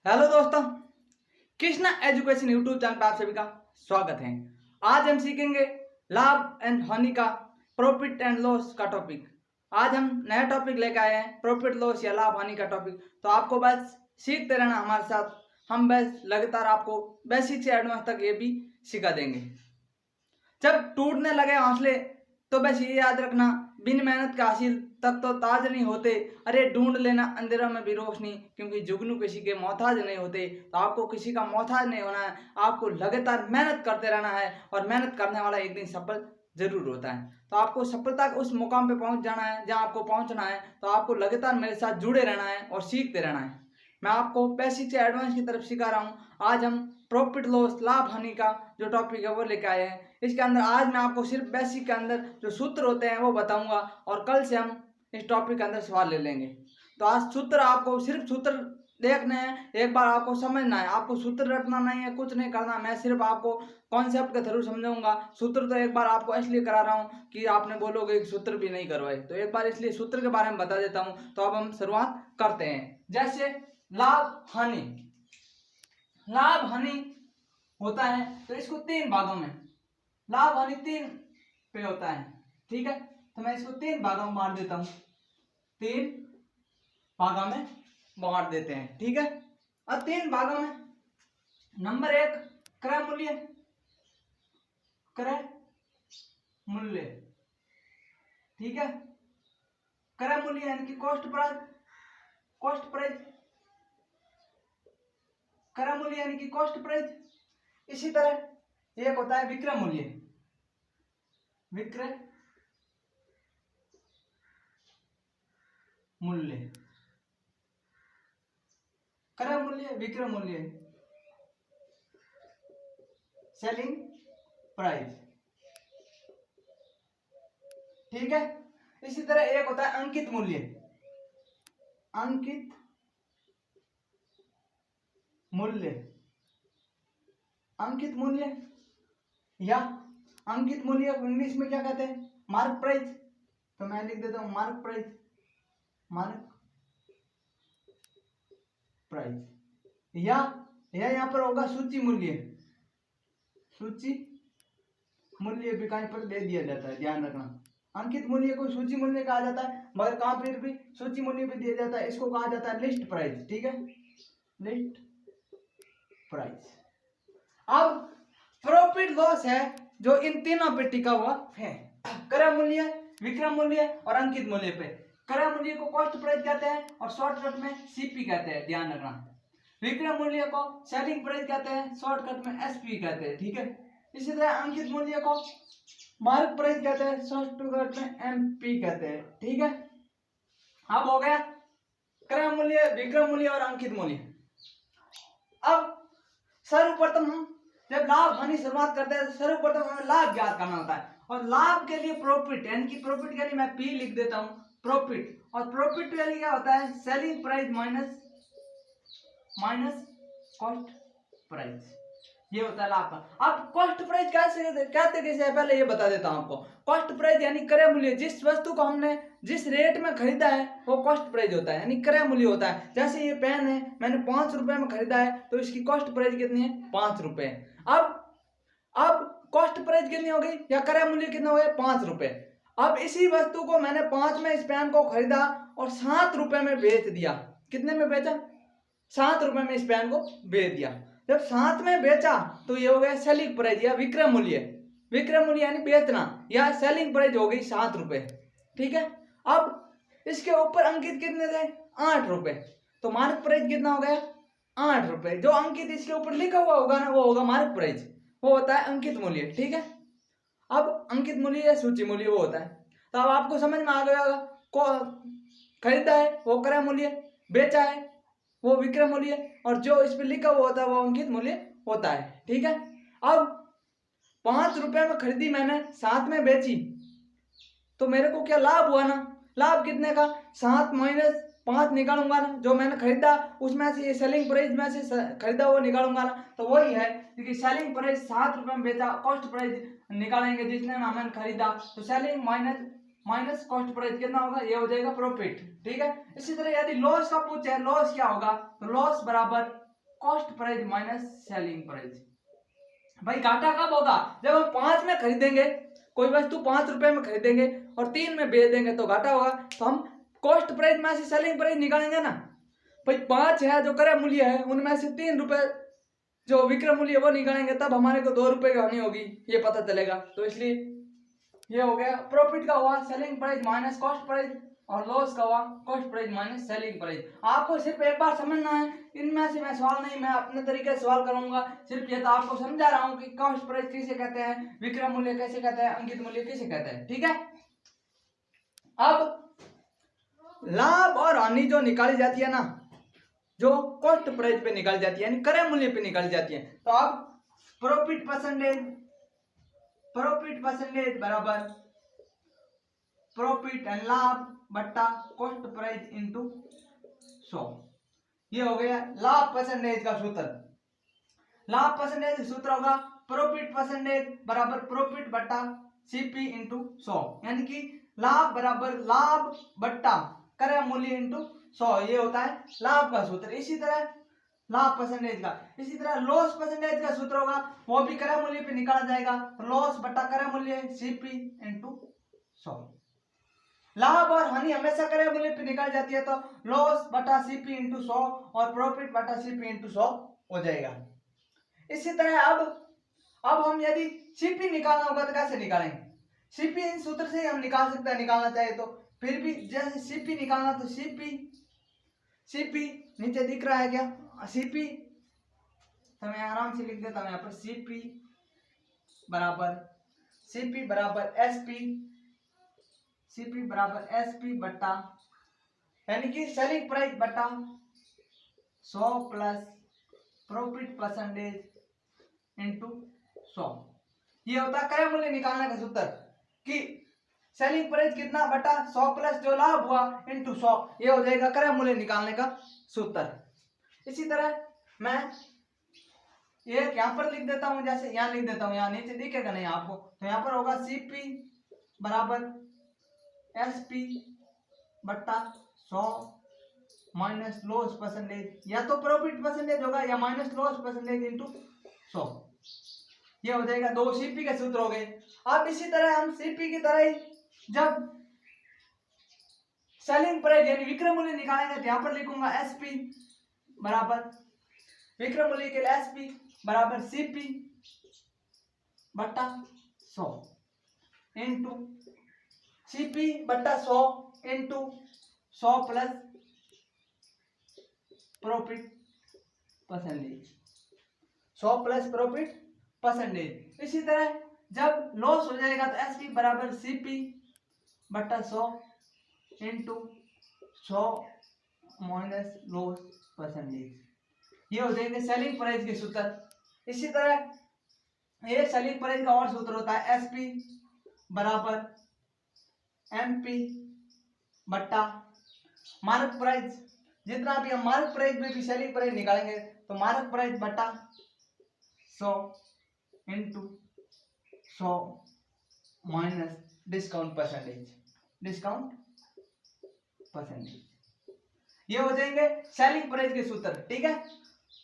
Hello दोस्तों, Krishna education YouTube channel पर आप सभी का स्वागत है। आज हम सीखेंगे लाभ एंड हानि का प्रॉफिट एंड लॉस का टॉपिक। आज हम नया टॉपिक लेकर आए हैं, प्रॉफिट लॉस या लाभ हानि का टॉपिक। तो आपको बस सीखते रहना हमारे साथ। हम बस लगातार आपको बेसिक से एडवांस तक ये भी सिखा देंगे। जब टूटने लगे हौसले तो बस ये याद रखना, बिन मेहनत का हासिल तक तो ताज नहीं होते। अरे ढूंढ लेना अंधेरों में भी रोशनी, क्योंकि जुगनू किसी के मोहताज नहीं होते। तो आपको किसी का मोहताज नहीं होना है, आपको लगातार मेहनत करते रहना है और मेहनत करने वाला एक दिन सफल जरूर होता है। तो आपको सफलता उस मुकाम पे पहुंच जाना है जहां आपको पहुंचना है। तो आपको लगातार मेरे साथ जुड़े रहना है और सीखते रहना है। मैं आपको बेसिक से एडवांस की तरफ सिखा रहा हूँ। आज हम प्रॉफिट लॉस लाभ हानि का जो टॉपिक है वो लेके आए हैं। इसके अंदर आज मैं आपको सिर्फ बेसिक के अंदर जो सूत्र होते हैं वो बताऊंगा और कल से हम इस टॉपिक के अंदर सवाल ले लेंगे। तो आज सूत्र आपको सिर्फ सूत्र देखने हैं, एक बार आपको समझना है। आपको सूत्र रटना नहीं है, कुछ नहीं करना। मैं सिर्फ आपको कॉन्सेप्ट के थ्रू समझाऊंगा। सूत्र तो एक बार आपको इसलिए करा रहा हूँ कि आपने बोलोगे कि सूत्र भी नहीं करवाए, तो एक बार इसलिए सूत्र के बारे में बता देता हूँ। तो अब हम शुरुआत करते हैं। जैसे लाभ हानि, लाभ हानि होता है तो इसको तीन भागों में, लाभ हानि तीन पे होता है। ठीक है, तो मैं इसको तीन भागों में बांट देता हूं। तीन भागों में बांट देते हैं। ठीक है, और तीन भागों में नंबर एक क्रय मूल्य, क्रय मूल्य। ठीक है, क्रय मूल्य यानी कि कॉस्ट प्राइस, कॉस्ट प्राइस, क्रय मूल्य यानी कि कॉस्ट प्राइस। इसी तरह एक होता है विक्रय मूल्य, विक्रय मूल्य, क्रय मूल्य, विक्रय मूल्य, सेलिंग प्राइस। ठीक है, इसी तरह एक होता है अंकित मूल्य, अंकित मूल्य, अंकित मूल्य या अंकित मूल्य इंग्लिश में क्या कहते हैं, मार्क प्राइस। तो मैं लिख देता हूं मार्क प्राइस, मार्क प्राइस। या यहां पर होगा सूची मूल्य, सूची मूल्य भी कहीं पर दे दिया जाता है, ध्यान रखना। अंकित मूल्य को सूची मूल्य कहा जाता है, मगर कहां पर भी सूची मूल्य भी दिया जाता है। इसको कहा जाता है लिस्ट प्राइस। ठीक है, लिस्ट प्राइस। अब प्रॉफिट लॉस है जो इन तीनों पे टिका हुआ है, क्रय मूल्य, विक्रय मूल्य और अंकित मूल्य पे। क्रय मूल्य को कॉस्ट प्राइस कहते हैं और शॉर्टकट में सीपी कहते हैं, ध्यान रखना। विक्रय मूल्य को सेलिंग प्राइस कहते हैं, शॉर्टकट में एसपी कहते हैं। ठीक है, इसी तरह अंकित मूल्य को मार्क प्राइस कहते हैं, शॉर्टकट में एमपी कहते हैं। ठीक है, अब हो गया क्रय मूल्य, विक्रय मूल्य और अंकित मूल्य। अब सर्वप्रथम हम जब लाभ हानि शुरुआत करते हैं तो सर्वप्रथम हमें लाभ ज्ञात करना होता है। और लाभ के लिए प्रॉफिट यानी कि प्रॉफिट के लिए मैं पी लिख देता हूं, प्रॉफिट। और प्रॉफिट के लिए क्या होता है, selling price minus cost price. ये होता है लाभ का। अब कॉस्ट प्राइस कैसे कहते कैसे है, पहले ये बता देता हूं आपको। कॉस्ट प्राइस यानी क्रय मूल्य, जिस वस्तु को हमने जिस रेट में खरीदा है वो कॉस्ट प्राइस होता है, यानी क्रय मूल्य होता है। जैसे ये पेन है, मैंने 5 रुपए में खरीदा है तो इसकी कॉस्ट प्राइस कितनी है, 5 रुपए। अब कॉस्ट प्राइस कितनी हो गई या क्रय मूल्य कितना हो गया, 5 रुपए। अब इसी वस्तु को मैंने 5 में इस पेन को खरीदा और 7 रुपए में बेच दिया। कितने में बेचा, 7 रुपए में इस पेन को बेच दिया। जब 7 में बेचा तो ये हो गया सेलिंग प्राइस या विक्रय मूल्य। विक्रय मूल्य यानी बेचना, या सेलिंग प्राइस हो गई 7 रुपए। ठीक है, अब इसके ऊपर अंकित कितने थे, 8 रुपए। तो मार्क प्राइस कितना हो गया, 8 रुपए। जो अंकित इसके ऊपर लिखा हुआ होगा ना वो होगा मार्क प्राइस, वो होता है अंकित मूल्य। ठीक है, अब अंकित मूल्य या सूची मूल्य वो होता है। तो अब आपको समझ में आ गया होगा, खरीदा है वो क्रय मूल्य, बेचा है वो विक्रय मूल्य, और जो इस पे लिखा हुआ होता है वो अंकित मूल्य होता है। ठीक है, अब 5 रुपए में खरीदी मैंने, 7 में बेची, तो मेरे को क्या लाभ हुआ ना, लाभ कितने का, 7 माइनस 5 निकालूंगा ना, जो मैंने खरीदा उसमें से ये सेलिंग प्राइस में से खरीदा वो निकालूंगा ना, तो वही है। क्योंकि सेलिंग प्राइस 7 रुपए में बेचा, कॉस्ट प्राइस निकालेंगे जिसने हमने खरीदा, तो सेलिंग माइनस कॉस्ट प्राइस कितना होगा, ये हो जाएगा प्रॉफिट। ठीक है, इसी तरह यदि लॉस का पूछे, लॉस क्या होगा, तो लॉस बराबर cost price minus selling price. भाई घाटा कब होगा? जब हम 5 में खरीदेंगे, कोई वस्तु 5 रुपए में खरीदेंगे और 3 में बेच देंगे तो घाटा होगा। तो हम कॉस्ट प्राइस में से सेलिंग प्राइस निकालेंगे ना। भाई 5 है जो क्रय मूल्य है, उनमें से 3 रुपए जो विक्रय मूल्य वो निकालेंगे, तब हमारे को 2 रुपए की हानि होगी, ये पता चलेगा। तो इसलिए ये हो गया प्रॉफिट का हुआ selling price minus cost price, और लॉस का हुआ cost price minus selling price. आपको सिर्फ एक बार समझना है, इनमें से मैं सवाल नहीं, मैं अपने तरीके से सवाल करूंगा। सिर्फ ये तो आपको समझा रहा हूँ कि कॉस्ट प्राइस किसे कहते हैं, विक्रय मूल्य कैसे कहते हैं, अंकित मूल्य किसे कहते हैं। ठीक है, अब लाभ और हानि जो निकाली जाती है ना, जो कॉस्ट प्राइस पे निकाली जाती है, यानी क्रय मूल्य पे निकाली जाती है। तो अब प्रॉफिट परसेंटेज बराबर प्रॉफिट एंड लाभ बट्टा कॉस्ट प्राइस इंटू 100। ये हो गया लाभ परसेंटेज का सूत्र। लाभ परसेंटेज का सूत्र होगा प्रॉफिट परसेंटेज बराबर प्रॉफिट बट्टा सीपी इंटू 100, यानी कि लाभ बराबर लाभ बट्टा क्रय मूल्य इंटू 100, ये होता है लाभ का सूत्र। इसी तरह लाभ परसेंटेज का, इसी तरह लॉस परसेंटेज का सूत्र होगा, वो भी क्रय मूल्य पे निकाला जाएगा। लॉस बट्टा क्रय मूल्य सीपी इंटू 100। लाभ और हानि हमेशा क्रय मूल्य पे निकाल जाती है, तो लॉस बटा सीपी इंटू 100 और प्रॉफिट बटा सीपी इंटू 100 हो जाएगा। इसी तरह अब हम यदि सीपी निकालना होगा तो कैसे निकालेंगे? सीपी इन सूत्र से हम निकाल सकते हैं, निकालना चाहे तो। फिर भी जैसे सीपी निकालना, तो सीपी नीचे दिख रहा है क्या? सीपी तो मैं आराम से लिख देता हूं यहाँ पर, सीपी बराबर एसपी बट्टा, यानी कि सेलिंग प्राइस बट्टा 100 प्लस प्रॉफिट परसेंटेज इंटू 100। ये होता है क्रय मूल्य निकालने का सूत्र, कि सेलिंग प्राइस कितना बटा 100 प्लस जो लाभ हुआ इंटू 100, ये हो जाएगा क्रय मूल्य निकालने का सूत्र। इसी तरह मैं ये यहाँ पर लिख देता हूं, जैसे यहाँ लिख देता हूं, यहाँ नीचे दिखेगा नहीं आपको, तो यहाँ पर होगा सीपी बराबर एसपी बट्टा 100 माइनस लॉस परसेंटेज, या तो प्रॉफिट परसेंटेज होगा या माइनस लॉस परसेंटेज इंटू 100, ये हो जाएगा। 2 सीपी के सूत्र हो गए। अब इसी तरह हम सीपी की तरह ही जब सेलिंग प्राइस यानी विक्रय मूल्य निकालेंगे, तो यहाँ पर लिखूंगा एसपी बराबर विक्रय मूल्य के लिए एसपी बराबर सीपी बट्टा 100 इंटू सीपी बट्टा 100 into 100 plus profit percentage, 100 plus profit percentage. इसी तरह जब लॉस हो जाएगा तो एसपी बराबर सीपी बट्टा 100 इंटू 100 माइनस लॉस परसेंटेज, ये हो जाएंगे सेलिंग प्राइस के सूत्र। इसी तरह एक सेलिंग प्राइस का और सूत्र होता है एसपी बराबर एमपी बट्टा मार्क प्राइस। जितना भी हम मार्क प्राइस में भी सेलिंग प्राइस निकालेंगे, तो मार्क प्राइस बट्टा 100 इंटू 100 माइनस डिस्काउंट परसेंटेज, ये हो जाएंगे सेलिंग प्राइस के सूत्र। ठीक है,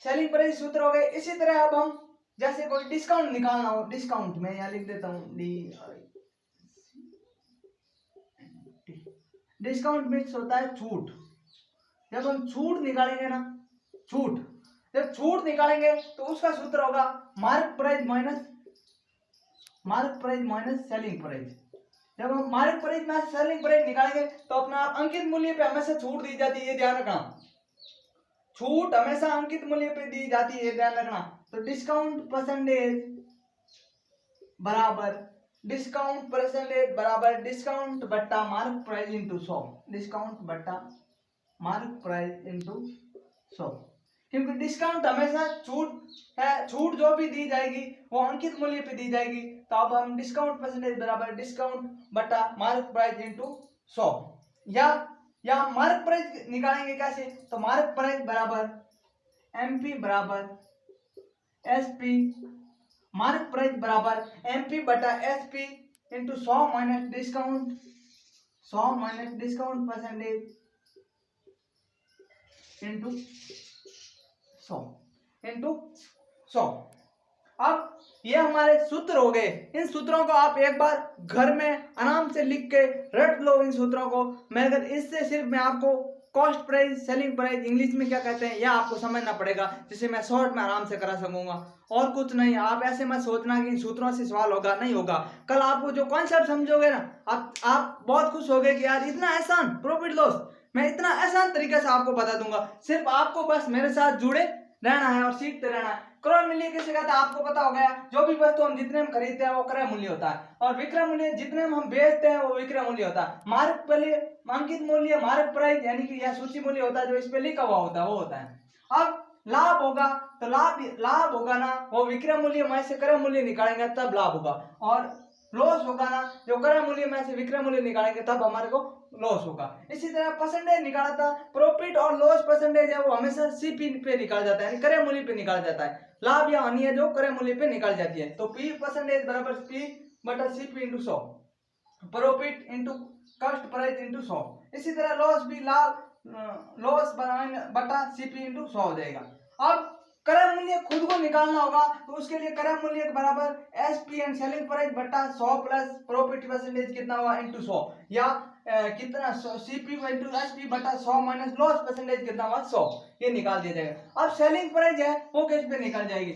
सेलिंग प्राइस सूत्र हो गए। इसी तरह अब हम जैसे कोई डिस्काउंट निकालना हो, डिस्काउंट में यहाँ लिख देता हूँ डिस्काउंट मीन्स होता है छूट। जब हम छूट निकालेंगे ना, जब छूट निकालेंगे तो उसका सूत्र होगा mark price minus selling price. जब हम मार्क प्राइस में सेलिंग प्राइस निकालेंगे तो अपना अंकित मूल्य पे हमेशा छूट दी जाती है, ये ध्यान रखना। छूट हमेशा अंकित मूल्य पे दी जाती है, ध्यान रखना। तो डिस्काउंट परसेंटेज बराबर डिस्काउंट बट्टा मार्क प्राइस इंटू 100, डिस्काउंट बट्टा मार्क प्राइस इंटू 100, क्योंकि डिस्काउंट हमेशा छूट है, छूट जो भी दी जाएगी वो अंकित मूल्य पे दी जाएगी। तो अब हम डिस्काउंट परसेंटेज बराबर डिस्काउंट बट्टा मार्क प्राइस इंटू 100, या मार्क प्राइस निकालेंगे कैसे? तो मार्क प्राइस बराबर एमपी बराबर एसपी, मार्क प्राइस बराबर एमपी बटा SP into 100 minus discount percentage into 100। Into 100। अब ये हमारे सूत्र हो गए। इन सूत्रों को आप एक बार घर में आराम से लिख के रट लो इन सूत्रों को। मैं अगर इससे सिर्फ मैं आपको cost price, selling price English में क्या कहते हैं यह आपको समझना पड़ेगा, जिसे मैं शॉर्ट में आराम से करा सकूंगा और कुछ नहीं। आप ऐसे मत सोचना कि इन सूत्रों से सवाल होगा, नहीं होगा। कल आपको जो कॉन्सेप्ट समझोगे ना, आप बहुत खुश होगे कि यार इतना आसान प्रॉफिट लॉस मैं इतना आसान तरीके से आपको बता दूंगा। सिर्फ आपको बस मेरे साथ जुड़े रहना है और सीखते रहना है। क्रय मूल्य किसे कहते हैं आपको पता हो गया। जो भी वस्तु हम जितने में खरीदते हैं वो क्रय मूल्य होता है, और विक्रय मूल्य जितने में हम बेचते हैं वो विक्रय मूल्य होता है। मार्क मूल्य, अंकित मूल्य, मार्क प्राइस यानी कि यह सूची मूल्य होता है जो इस पे लिखा हुआ होता है, वो होता है। अब लाभ होगा तो लाभ होगा ना, वो विक्रय मूल्य में से क्रय मूल्य निकालेंगे तब लाभ होगा, और लॉस होगा ना, जो क्रय मूल्य में से विक्रय मूल्य निकालेंगे तब हमारे को लॉस होगा। इसी तरह परसेंटेज निकाला था, प्रॉफिट और लॉस परसेंटेज है वो हमेशा सीपी पे निकाल जाता है, यानी क्रय मूल्य पे निकाल जाता है। लाभ या हानि है जो क्रय मूल्य पे निकाल जाती है। तो पी परसेंटेज बराबर पी बटा CP into 100, profit into cost price into 100। इसी तरह लॉस भी लॉस बटा सीपी इंटू 100 हो जाएगा। अब क्रय मूल्य खुद को निकालना होगा, तो उसके लिए क्रय मूल्य के बराबर एसपी एंड सेलिंग प्राइस बटा 100 प्लस प्रॉफिट परसेंटेज कितना हुआ इंटू 100, या कितना सीपी इंटू एसपी बटा 100 माइनस लॉस परसेंटेज कितना हुआ 100, ये निकाल दिया जाएगा। अब सेलिंग प्राइस है वो किस पे निकल जाएगी,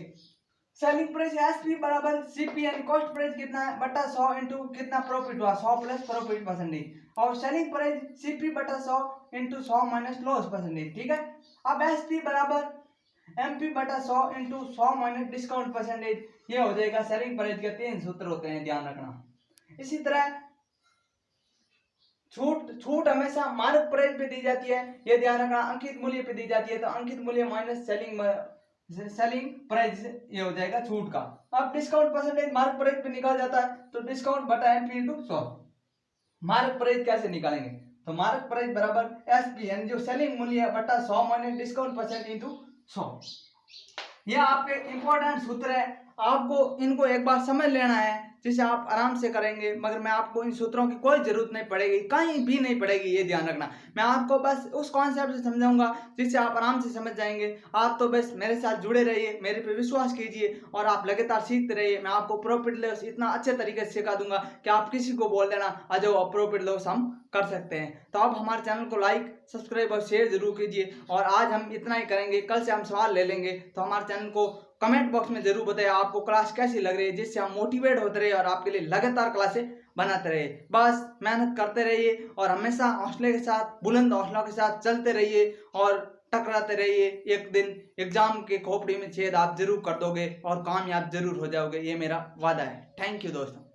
सेलिंग प्राइस एसपी बराबर सीपी यानी कॉस्ट प्राइस कितना है बटा 100 इंटू कितना प्रॉफिट हुआ 100 प्लस प्रॉफिट परसेंटेज, और सेलिंग प्राइस सीपी बटा 100 इंटू 100 माइनस लॉस परसेंटेज। ठीक है। अब एसपी बराबर एमपी बटा 100 इंटू 100 माइनस डिस्काउंट परसेंटेज, ये हो जाएगा सेलिंग प्राइस के 3 सूत्र होते हैं, ध्यान रखना। इसी तरह छूट हमेशा मार्क प्राइस पे दी जाती है, ये ध्यान रखना। अंकित मूल्य पे दी जाती है, तो अंकित मूल्य माइनस सेलिंग प्राइस ये हो जाएगा छूट का। अब डिस्काउंट परसेंटेज मार्क प्राइस पे निकाल जाता है, तो डिस्काउंट बटा एमपी इंटू 100। मार्क प्राइस कैसे निकालेंगे, तो मार्क प्राइस बराबर एसपी यानी जो सेलिंग मूल्य है बटा 100 माइनस डिस्काउंट परसेंट इंटू 100। ये आपके इंपॉर्टेंट सूत्र है, आपको इनको एक बार समझ लेना है, जिसे आप आराम से करेंगे। मगर मैं आपको इन सूत्रों की कोई जरूरत नहीं पड़ेगी, कहीं भी नहीं पड़ेगी, ये ध्यान रखना। मैं आपको बस उस कॉन्सेप्ट से समझाऊंगा जिससे आप आराम से समझ जाएंगे। आप तो बस मेरे साथ जुड़े रहिए, मेरे पे विश्वास कीजिए और आप लगातार सीखते रहिए। मैं आपको प्रॉफिट लॉस इतना अच्छे तरीके से सिखा दूंगा कि आप किसी को बोल देना आ जाओ प्रॉफिट लॉस हम कर सकते हैं। तो आप हमारे चैनल को लाइक, सब्सक्राइब और शेयर जरूर कीजिए। और आज हम इतना ही करेंगे, कल से हम सवाल ले लेंगे। तो हमारे चैनल को कमेंट बॉक्स में जरूर बताइए आपको क्लास कैसी लग रही है, जिससे हम मोटिवेट होते रहे और आपके लिए लगातार क्लासें बनाते रहे। बस मेहनत करते रहिए और हमेशा हौसले के साथ, बुलंद हौसलों के साथ चलते रहिए और टकराते रहिए। एक दिन एग्जाम के खोपड़ी में छेद आप जरूर कर दोगे और कामयाब जरूर हो जाओगे, ये मेरा वादा है। थैंक यू दोस्तों।